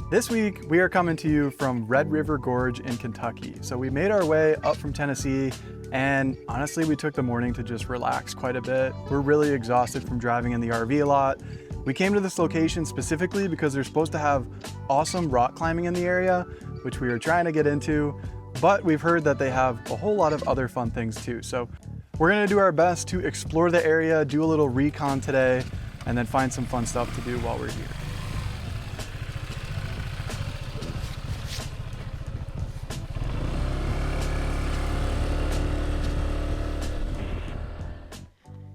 This week, we are coming to you from Red River Gorge in Kentucky. So we made our way up from Tennessee, and honestly, we took the morning to just relax quite a bit. We're really exhausted from driving in the RV a lot. We came to this location specifically because they're supposed to have awesome rock climbing in the area, which we are trying to get into, but we've heard that they have a whole lot of other fun things too. So we're gonna do our best to explore the area, do a little recon today, and then find some fun stuff to do while we're here.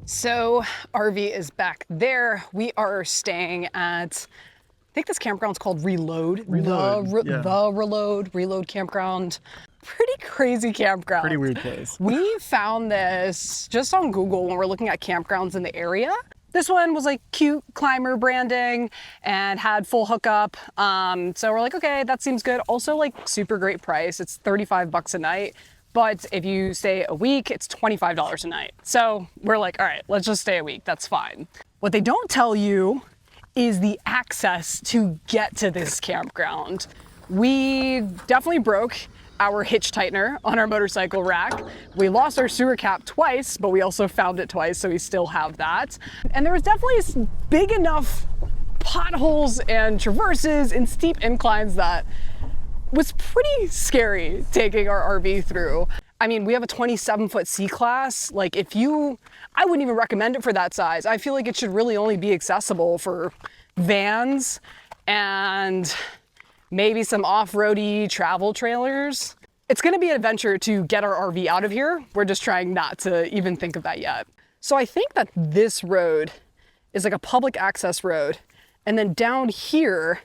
So RV is back there. We are staying at, I think this campground's called Reload. Reload Campground. Pretty crazy campground. Pretty weird case. We found this just on Google when we're looking at campgrounds in the area. This one was like cute climber branding and had full hookup. So we're like, okay, that seems good. Also like super great price. It's 35 bucks a night. But if you stay a week, it's $25 a night. So we're like, all right, let's just stay a week. That's fine. What they don't tell you is the access to get to this campground. We definitely broke our hitch tightener on our motorcycle rack. We lost our sewer cap twice, but we also found it twice, so we still have that. And there was definitely big enough potholes and traverses and steep inclines that was pretty scary taking our RV through. I mean, we have a 27-foot C-Class. Like I wouldn't even recommend it for that size. I feel like it should really only be accessible for vans and maybe some off-roady travel trailers. It's gonna be an adventure to get our RV out of here. We're just trying not to even think of that yet. So I think that this road is like a public access road. And then down here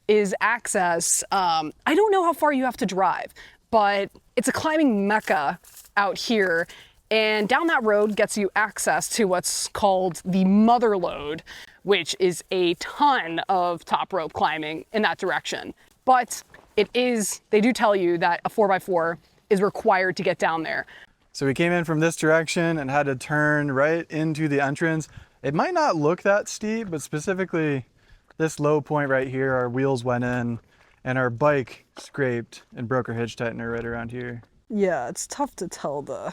is access. I don't know how far you have to drive, but it's a climbing mecca out here. And down that road gets you access to what's called the mother lode, which is a ton of top rope climbing in that direction. But they do tell you that a 4x4 is required to get down there. So we came in from this direction and had to turn right into the entrance. It might not look that steep, but specifically this low point right here, our wheels went in and our bike scraped and broke our hitch tightener right around here. Yeah, it's tough to tell the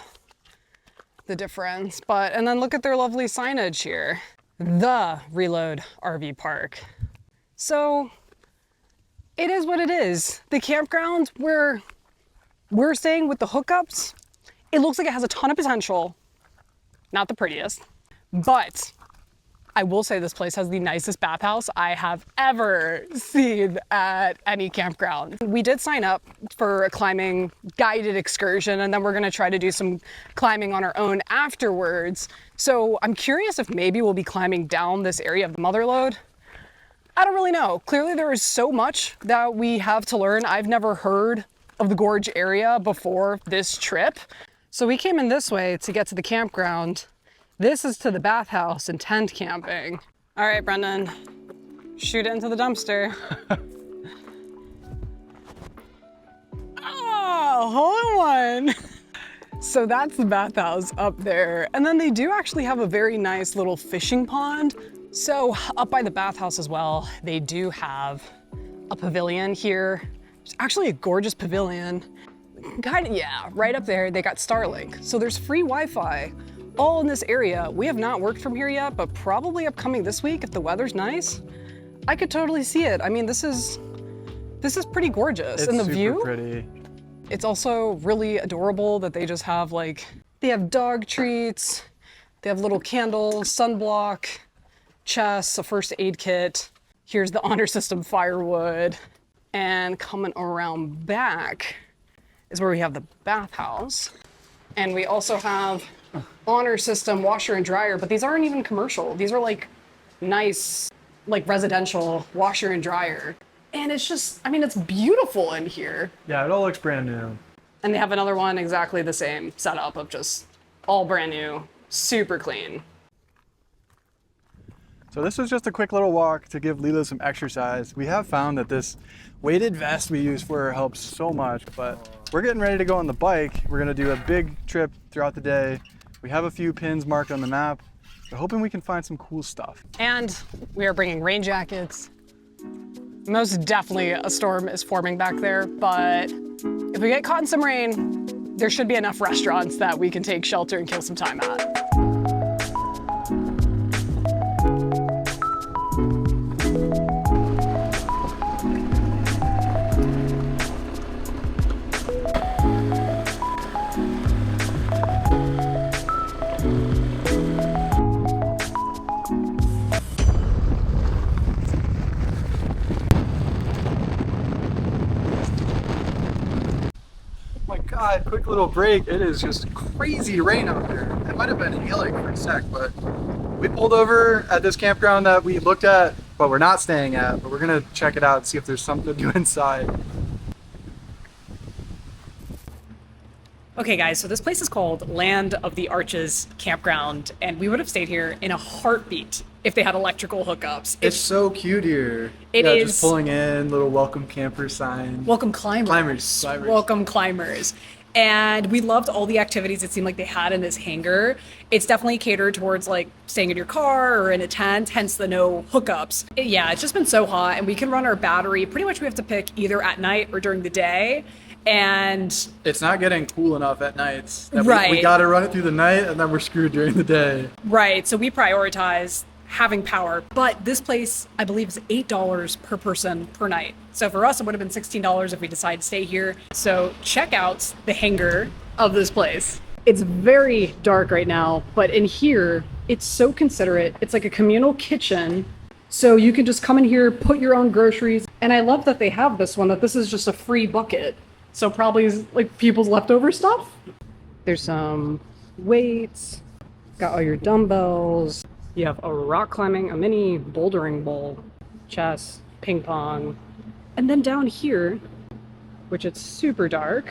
difference, and then look at their lovely signage here. The Reload RV Park. So it is what it is. The campground where we're staying with the hookups, it looks like it has a ton of potential. Not the prettiest, but I will say this place has the nicest bathhouse I have ever seen at any campground. We did sign up for a climbing guided excursion, and then we're gonna try to do some climbing on our own afterwards. So I'm curious if maybe we'll be climbing down this area of the mother lode. I don't really know. Clearly there is so much that we have to learn. I've never heard of the gorge area before this trip. So we came in this way to get to the campground. This is to the bathhouse and tent camping. All right, Brendan, shoot it into the dumpster. Oh, hold on. So that's the bathhouse up there. And then they do actually have a very nice little fishing pond. So up by the bathhouse as well, they do have a pavilion here. It's actually a gorgeous pavilion. Right up there, they got Starlink. So there's free Wi-Fi all in this area. We have not worked from here yet, but probably upcoming this week if the weather's nice. I could totally see it. I mean, this is pretty gorgeous. And the view, pretty. It's also really adorable that they just have they have dog treats, they have little candles, sunblock, chests, a first aid kit. Here's the honor system firewood. And coming around back is where we have the bathhouse. And we also have honor system washer and dryer, but these aren't even commercial. These are nice, residential washer and dryer. And it's just, I mean, it's beautiful in here. Yeah, it all looks brand new. And they have another one exactly the same setup of just all brand new, super clean. So this was just a quick little walk to give Lila some exercise. We have found that this weighted vest we use for her helps so much, but we're getting ready to go on the bike. We're gonna do a big trip throughout the day. We have a few pins marked on the map. We're hoping we can find some cool stuff. And we are bringing rain jackets, Most definitely a storm is forming back there, but if we get caught in some rain, there should be enough restaurants that we can take shelter and kill some time at. God, quick little break. It is just crazy rain out there. It might have been hailing for a sec, but we pulled over at this campground that we looked at, but we're not staying at, but we're gonna check it out and see if there's something to do inside. Okay guys, so this place is called Land of the Arches Campground, and we would have stayed here in a heartbeat if they had electrical hookups. It's so cute here. It is. Just pulling in, little welcome camper sign. Welcome climbers. Climbers. Welcome climbers. And we loved all the activities it seemed like they had in this hangar. It's definitely catered towards like staying in your car or in a tent, hence the no hookups. Yeah, it's just been so hot, and we can run our battery. Pretty much we have to pick either at night or during the day. And it's not getting cool enough at nights. Right. We got to run it through the night, and then we're screwed during the day. Right. So we prioritize having power. But this place, I believe, is $8 per person per night. So for us, it would have been $16 if we decide to stay here. So check out the hangar of this place. It's very dark right now, but in here, it's so considerate. It's like a communal kitchen. So you can just come in here, put your own groceries. And I love that they have this one, that this is just a free bucket. So probably like people's leftover stuff. There's some weights, got all your dumbbells. You have a rock climbing, a mini bouldering bowl, chess, ping pong. And then down here, which it's super dark.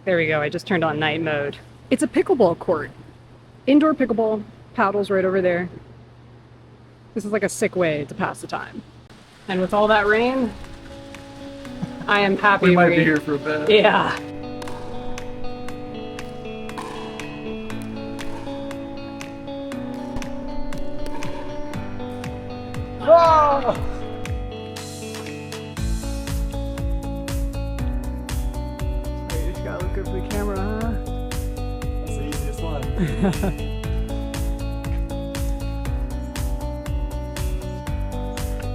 There we go, I just turned on night mode. It's a pickleball court. Indoor pickleball, paddles right over there. This is like a sick way to pass the time. And with all that rain, I am happy we might be here for a bit. Yeah. Whoa! You just gotta look good for the camera, huh? That's the easiest one.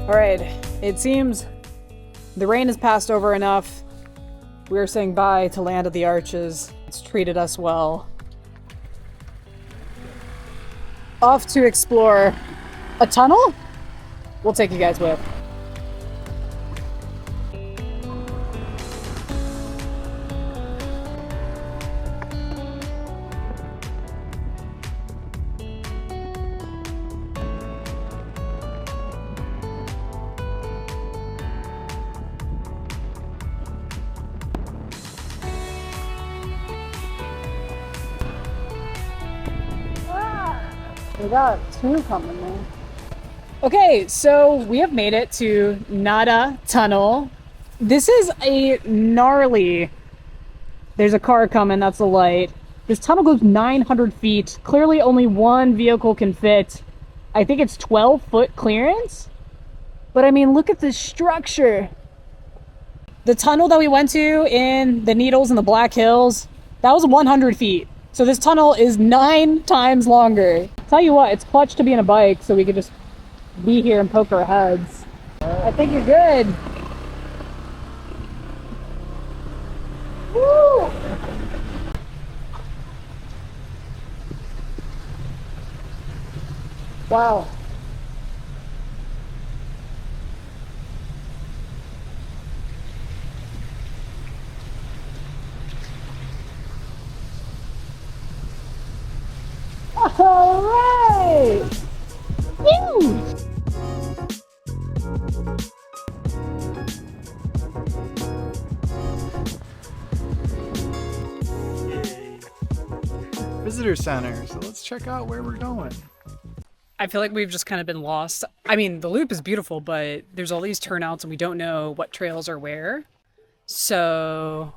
All right, it seems the rain has passed over enough. We are saying bye to Land of the Arches. It's treated us well. Off to explore a tunnel? We'll take you guys with. We got two coming there. Okay, so we have made it to Nada Tunnel. This is a gnarly... There's a car coming, that's a light. This tunnel goes 900 feet. Clearly only one vehicle can fit. I think it's 12-foot clearance. But I mean, look at this structure. The tunnel that we went to in the Needles and the Black Hills, that was 100 feet. So this tunnel is 9 times longer. Tell you what, it's clutch to be in a bike so we could just be here and poke our heads. I think you're good. Woo! Wow. All right! Woo! Visitor center, so let's check out where we're going. I feel like we've just kind of been lost. I mean, the loop is beautiful, but there's all these turnouts and we don't know what trails are where. So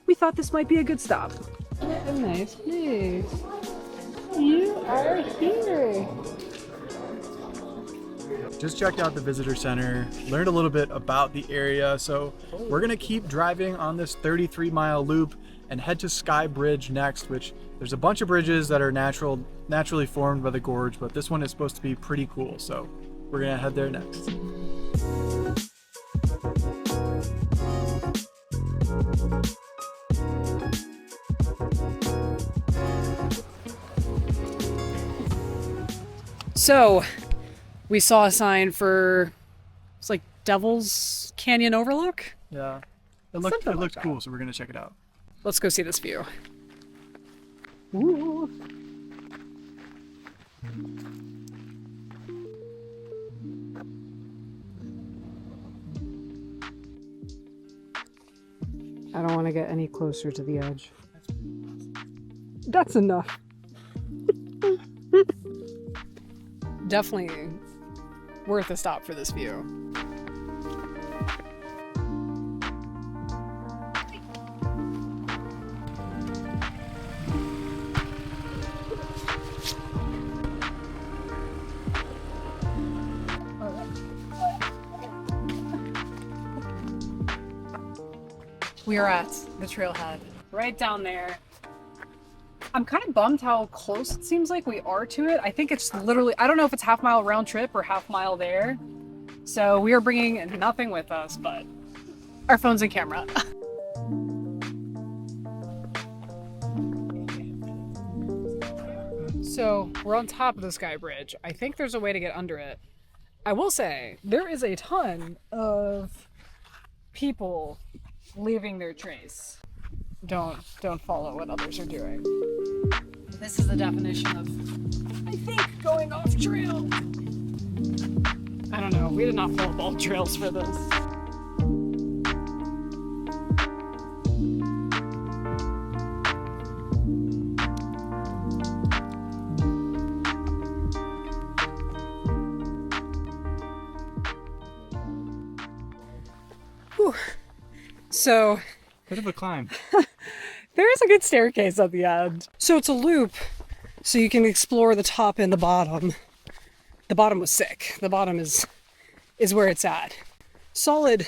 we thought this might be a good stop. What a nice place. You are here. Just checked out the visitor center, learned a little bit about the area. So we're gonna keep driving on this 33-mile loop and head to Sky Bridge next, which there's a bunch of bridges that are naturally formed by the gorge, but this one is supposed to be pretty cool. So we're gonna head there next. So we saw a sign for, it's like Devil's Canyon Overlook. Yeah, it looked cool, so we're gonna check it out. Let's go see this view. Ooh. I don't want to get any closer to the edge. That's enough. Definitely worth a stop for this view. We are at the trailhead, right down there. I'm kind of bummed how close it seems like we are to it. I think it's literally, I don't know if it's half-mile round trip or half-mile there. So we are bringing nothing with us but our phones and camera. So we're on top of the Sky Bridge. I think there's a way to get under it. I will say, there is a ton of people leaving their trace. Don't follow what others are doing. This is the definition of, I think, going off trail. I don't know. We did not follow all trails for this. Whew. So, Bit of a climb. there is a good staircase at the end. So it's a loop, so you can explore the top and the bottom. The bottom was sick. The bottom is where it's at. Solid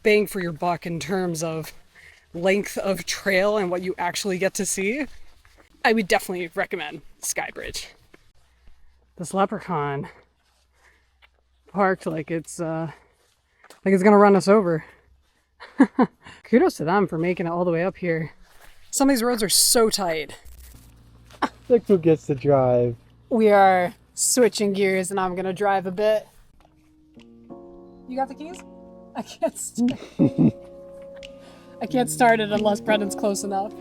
bang for your buck in terms of length of trail and what you actually get to see. I would definitely recommend Sky Bridge. This leprechaun parked like it's gonna run us over. Kudos to them for making it all the way up here. Some of these roads are so tight. Look who gets to drive. We are switching gears and I'm gonna drive a bit. You got the keys? I can't I can't start it unless Brendan's close enough.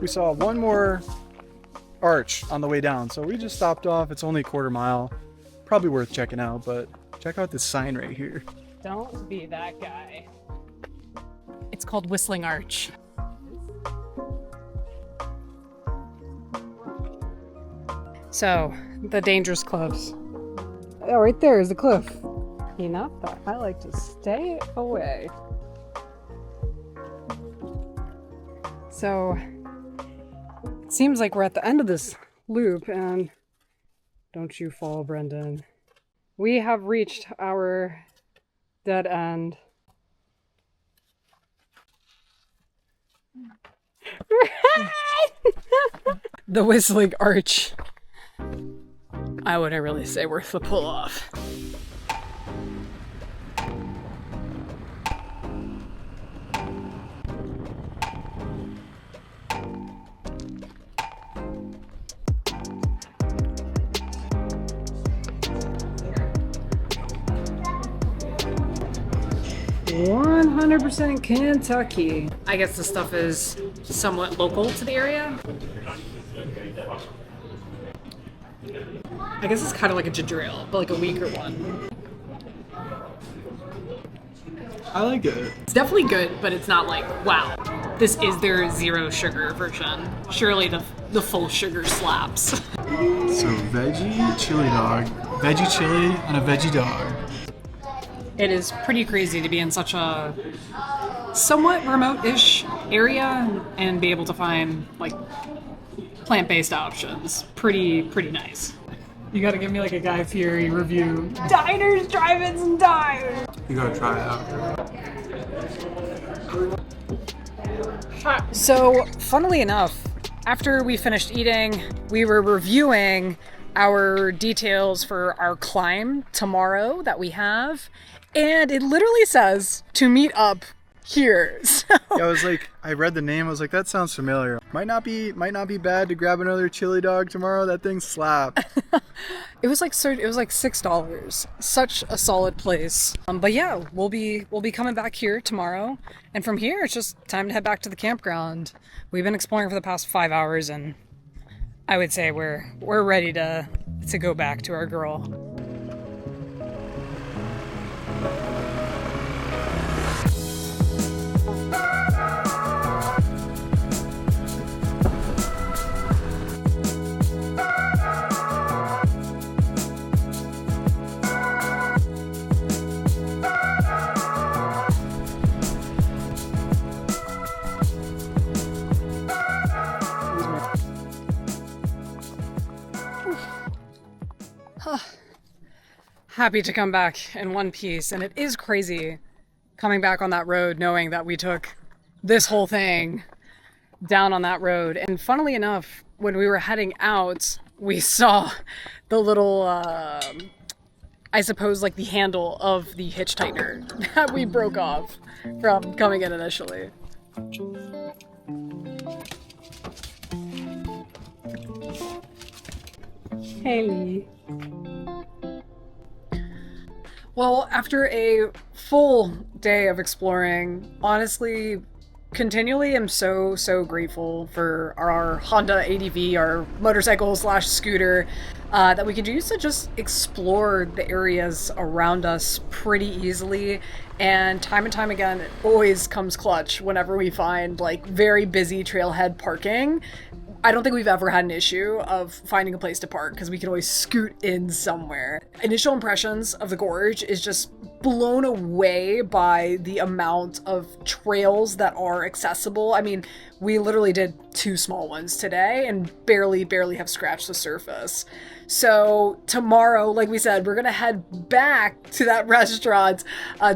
We saw one more arch on the way down, so we just stopped off. It's only a quarter mile. Probably worth checking out, but check out this sign right here. Don't be that guy. It's called Whistling Arch. So, the dangerous cliffs. Oh, right there is the cliff. Enough, but I like to stay away. So, it seems like we're at the end of this loop, and don't you fall, Brendan. We have reached our dead end. The Whistling Arch. I wouldn't really say worth the pull off. Kentucky. I guess this stuff is somewhat local to the area. I guess it's kind of like a ginger ale, but like a weaker one. I like it. It's definitely good, but it's not like, wow, this is their zero sugar version. Surely the full sugar slaps. So veggie chili dog, veggie chili, and a veggie dog. It is pretty crazy to be in such a somewhat remote-ish area and be able to find like plant-based options. Pretty nice. You gotta give me like a Guy Fieri review. Diners, drive-ins, and dines. You gotta try it out. So, funnily enough, after we finished eating, we were reviewing our details for our climb tomorrow that we have, and it literally says to meet up here. So, Yeah, I was like, I read the name. I was like, that sounds familiar. Might not be bad to grab another chili dog tomorrow. That thing slap. it was like $6. Such a solid place. But yeah, we'll be coming back here tomorrow, and from here it's just time to head back to the campground. We've been exploring for the past 5 hours, and I would say we're ready to go back to our girl. Happy to come back in one piece, and it is crazy coming back on that road knowing that we took this whole thing down on that road. And funnily enough, when we were heading out, we saw the little I suppose like the handle of the hitch tightener that we broke off from coming in initially. Hey. Well, after a full day of exploring, honestly, continually am so grateful for our Honda ADV, our motorcycle / scooter, that we can use to just explore the areas around us pretty easily. And time again, it always comes clutch whenever we find like very busy trailhead parking. I don't think we've ever had an issue of finding a place to park because we can always scoot in somewhere. Initial impressions of the gorge is just blown away by the amount of trails that are accessible. I mean, we literally did 2 small ones today and barely have scratched the surface. So tomorrow, like we said, we're gonna head back to that restaurant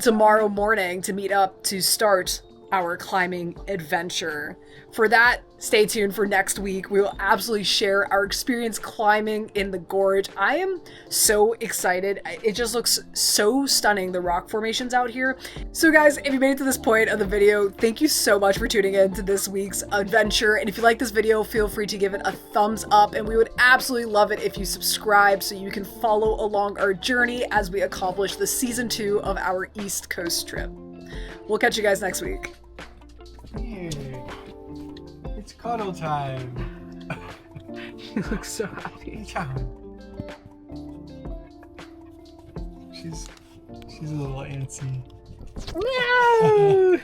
tomorrow morning to meet up to start our climbing adventure. For that, stay tuned for next week. We will absolutely share our experience climbing in the gorge. I am so excited. It just looks so stunning, the rock formations out here. So guys, if you made it to this point of the video, thank you so much for tuning in to this week's adventure. And if you like this video, feel free to give it a thumbs up. And we would absolutely love it if you subscribe so you can follow along our journey as we accomplish the season 2 of our East Coast trip. We'll catch you guys next week. Hey, it's cuddle time. You look so happy. She's a little antsy. No!